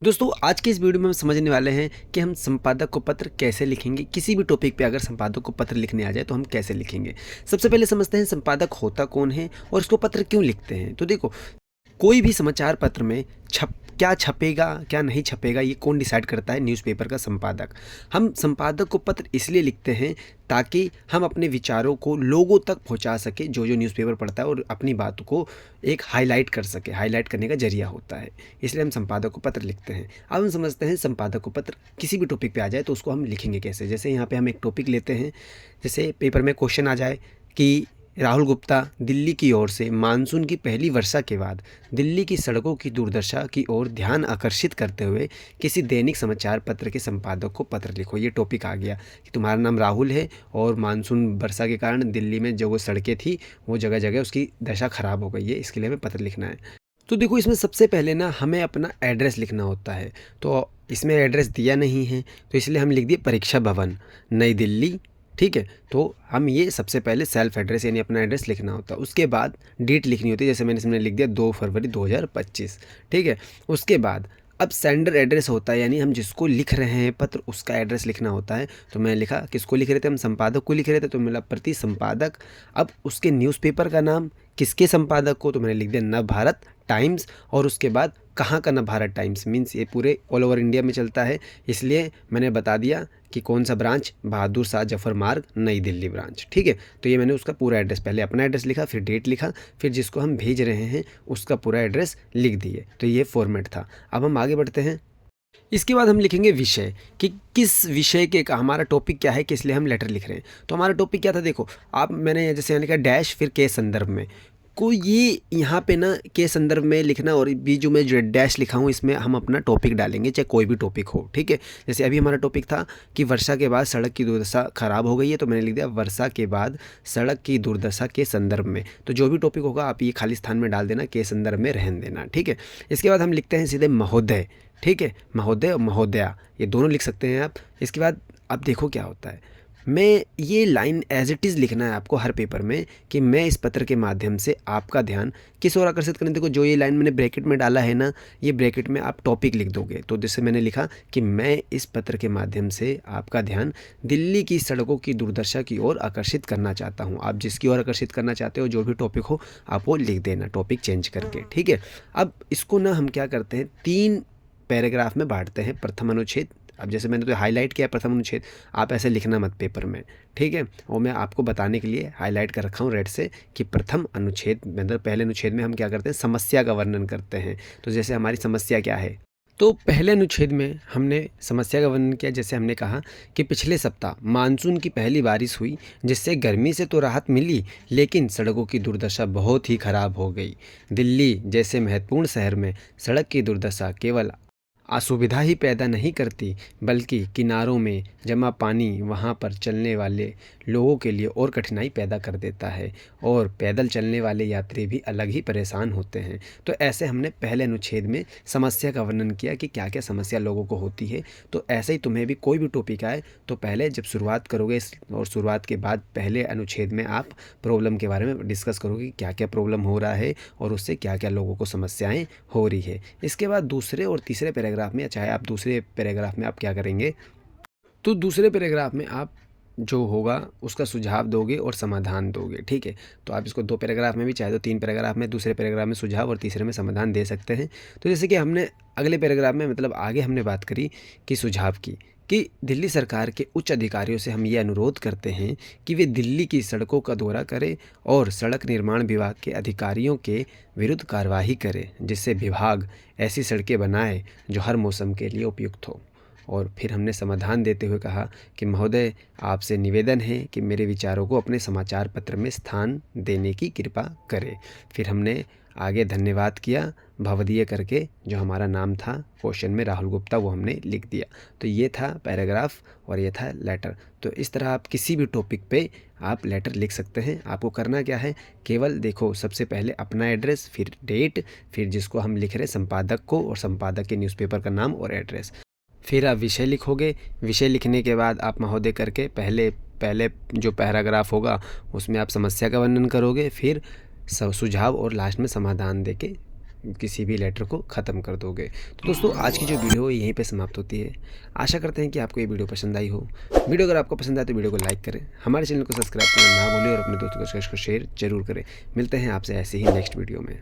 दोस्तों आज के इस वीडियो में हम समझने वाले हैं कि हम संपादक को पत्र कैसे लिखेंगे। किसी भी टॉपिक पे अगर संपादक को पत्र लिखने आ जाए तो हम कैसे लिखेंगे। सबसे पहले समझते हैं संपादक होता कौन है और इसको पत्र क्यों लिखते हैं। तो देखो, कोई भी समाचार पत्र में क्या छपेगा क्या नहीं छपेगा ये कौन डिसाइड करता है? न्यूज़पेपर का संपादक। हम संपादक को पत्र इसलिए लिखते हैं ताकि हम अपने विचारों को लोगों तक पहुंचा सके, जो न्यूज़पेपर पढ़ता है, और अपनी बात को एक हाईलाइट कर सके। हाईलाइट करने का जरिया होता है, इसलिए हम संपादक को पत्र लिखते हैं। अब हम समझते हैं संपादक को पत्र किसी भी टॉपिक पे आ जाए तो उसको हम लिखेंगे कैसे। जैसे यहाँ पे हम एक टॉपिक लेते हैं, जैसे पेपर में क्वेश्चन आ जाए कि राहुल गुप्ता दिल्ली की ओर से मानसून की पहली वर्षा के बाद दिल्ली की सड़कों की दुर्दशा की ओर ध्यान आकर्षित करते हुए किसी दैनिक समाचार पत्र के संपादक को पत्र लिखो। ये टॉपिक आ गया कि तुम्हारा नाम राहुल है और मानसून वर्षा के कारण दिल्ली में जो वो सड़कें थी वो जगह जगह उसकी दशा ख़राब हो गई है, इसके लिए हमें पत्र लिखना है। तो देखो, इसमें सबसे पहले ना हमें अपना एड्रेस लिखना होता है। तो इसमें एड्रेस दिया नहीं है तो इसलिए हम लिख दिए परीक्षा भवन, नई दिल्ली। ठीक है, तो हम ये सबसे पहले सेल्फ एड्रेस यानी अपना एड्रेस लिखना होता है। उसके बाद डेट लिखनी होती है, जैसे मैंने इसमें लिख दिया 2 फरवरी 2025। ठीक है, उसके बाद अब सेंडर एड्रेस होता है, यानी हम जिसको लिख रहे हैं पत्र उसका एड्रेस लिखना होता है। तो मैं लिखा किसको लिख रहे थे, हम संपादक को लिख रहे थे, तो मिला प्रति संपादक। अब उसके न्यूज़पेपर का नाम, किसके संपादक को, तो मैंने लिख दिया नव भारत टाइम्स। और उसके बाद कहाँ का नव भारत टाइम्स, मीन्स ये पूरे ऑल ओवर इंडिया में चलता है, इसलिए मैंने बता दिया कि कौन सा ब्रांच, बहादुर शाह जफर मार्ग, नई दिल्ली ब्रांच। ठीक है, तो ये मैंने उसका पूरा एड्रेस, पहले अपना एड्रेस लिखा, फिर डेट लिखा, फिर जिसको हम भेज रहे हैं उसका पूरा एड्रेस लिख दिए। तो ये फॉर्मेट था। अब हम आगे बढ़ते हैं। इसके बाद हम लिखेंगे विषय, कि किस विषय के का हमारा टॉपिक क्या है, किस लिए हम लेटर लिख रहे हैं। तो हमारा टॉपिक क्या था, देखो आप, मैंने जैसे यहाँ लिखा डैश फिर के संदर्भ में, को ये यहाँ पे ना के संदर्भ में लिखना, और बीच में जो डैश लिखा हूँ इसमें हम अपना टॉपिक डालेंगे, चाहे कोई भी टॉपिक हो। ठीक है, जैसे अभी हमारा टॉपिक था कि वर्षा के बाद सड़क की दुर्दशा खराब हो गई है, तो मैंने लिख दिया वर्षा के बाद सड़क की दुर्दशा के संदर्भ में। तो जो भी टॉपिक होगा आप ये खाली स्थान में डाल देना, के संदर्भ में रहने देना। ठीक है, इसके बाद हम लिखते हैं सीधे महोदय। ठीक है, महोदय और महोदया ये दोनों लिख सकते हैं आप। इसके बाद अब देखो क्या होता है, मैं ये लाइन एज इट इज़ लिखना है आपको हर पेपर में, कि मैं इस पत्र के माध्यम से आपका ध्यान किस ओर आकर्षित करने। देखो, जो ये लाइन मैंने ब्रैकेट में डाला है ना, ये ब्रैकेट में आप टॉपिक लिख दोगे। तो जैसे मैंने लिखा कि मैं इस पत्र के माध्यम से आपका ध्यान दिल्ली की सड़कों की दुर्दशा की ओर आकर्षित करना चाहता हूँ। आप जिसकी ओर आकर्षित करना चाहते हो, जो भी टॉपिक हो, आप वो लिख देना, टॉपिक चेंज करके। ठीक है, अब इसको ना हम क्या करते हैं, 3 पैराग्राफ में बांटते हैं। प्रथम अनुच्छेद, अब जैसे मैंने तो हाईलाइट किया प्रथम अनुच्छेद, आप ऐसे लिखना मत पेपर में। ठीक है, और मैं आपको बताने के लिए हाईलाइट कर रखा हूँ रेड से कि प्रथम अनुच्छेद, मतलब पहले अनुच्छेद में हम क्या करते हैं, समस्या का वर्णन करते हैं। तो जैसे हमारी समस्या क्या है, तो पहले अनुच्छेद में हमने समस्या का वर्णन किया। जैसे हमने कहा कि पिछले सप्ताह मानसून की पहली बारिश हुई, जिससे गर्मी से तो राहत मिली, लेकिन सड़कों की दुर्दशा बहुत ही खराब हो गई। दिल्ली जैसे महत्वपूर्ण शहर में सड़क की दुर्दशा केवल असुविधा ही पैदा नहीं करती, बल्कि किनारों में जमा पानी वहां पर चलने वाले लोगों के लिए और कठिनाई पैदा कर देता है, और पैदल चलने वाले यात्री भी अलग ही परेशान होते हैं। तो ऐसे हमने पहले अनुच्छेद में समस्या का वर्णन किया कि क्या क्या समस्या लोगों को होती है। तो ऐसे ही तुम्हें भी कोई भी टॉपिक आए तो पहले जब शुरुआत करोगे, और शुरुआत के बाद पहले अनुच्छेद में आप प्रॉब्लम के बारे में डिस्कस करोगे कि क्या क्या प्रॉब्लम हो रहा है और उससे क्या क्या लोगों को समस्याएँ हो रही है। इसके बाद दूसरे और तीसरे पैराग्राफ में, चाहे आप दूसरे पैराग्राफ में आप क्या करेंगे, तो दूसरे पैराग्राफ में आप जो होगा उसका सुझाव दोगे और समाधान दोगे। ठीक है, तो आप इसको 2 पैराग्राफ में भी, चाहे तो 3 पैराग्राफ में, दूसरे पैराग्राफ में सुझाव और तीसरे में समाधान दे सकते हैं। तो जैसे कि हमने अगले पैराग्राफ में, मतलब आगे हमने बात करी कि सुझाव की, कि दिल्ली सरकार के उच्च अधिकारियों से हम ये अनुरोध करते हैं कि वे दिल्ली की सड़कों का दौरा करें और सड़क निर्माण विभाग के अधिकारियों के विरुद्ध कार्रवाई करें, जिससे विभाग ऐसी सड़कें बनाए जो हर मौसम के लिए उपयुक्त हो। और फिर हमने समाधान देते हुए कहा कि महोदय, आपसे निवेदन है कि मेरे विचारों को अपने समाचार पत्र में स्थान देने की कृपा करें। फिर हमने आगे धन्यवाद किया भवदीय करके, जो हमारा नाम था क्वेश्चन में राहुल गुप्ता, वो हमने लिख दिया। तो ये था पैराग्राफ और ये था लेटर। तो इस तरह आप किसी भी टॉपिक पे आप लेटर लिख सकते हैं। आपको करना क्या है, केवल देखो, सबसे पहले अपना एड्रेस, फिर डेट, फिर जिसको हम लिख रहे हैं संपादक को, और संपादक के न्यूज़पेपर का नाम और एड्रेस। फिर आप विषय लिखोगे। विषय लिखने के बाद आप महोदय करके पहले पहले जो पैराग्राफ होगा उसमें आप समस्या का वर्णन करोगे, फिर सुझाव और लास्ट में समाधान देके किसी भी लेटर को ख़त्म कर दोगे। तो दोस्तों आज की जो वीडियो है यहीं पे समाप्त होती है। आशा करते हैं कि आपको ये वीडियो पसंद आई हो। वीडियो अगर आपको पसंद आए तो वीडियो को लाइक करें, हमारे चैनल को सब्सक्राइब करना ना भूलें और अपने दोस्तों के साथ शेयर जरूर करें। मिलते हैं आपसे ऐसे ही नेक्स्ट वीडियो में।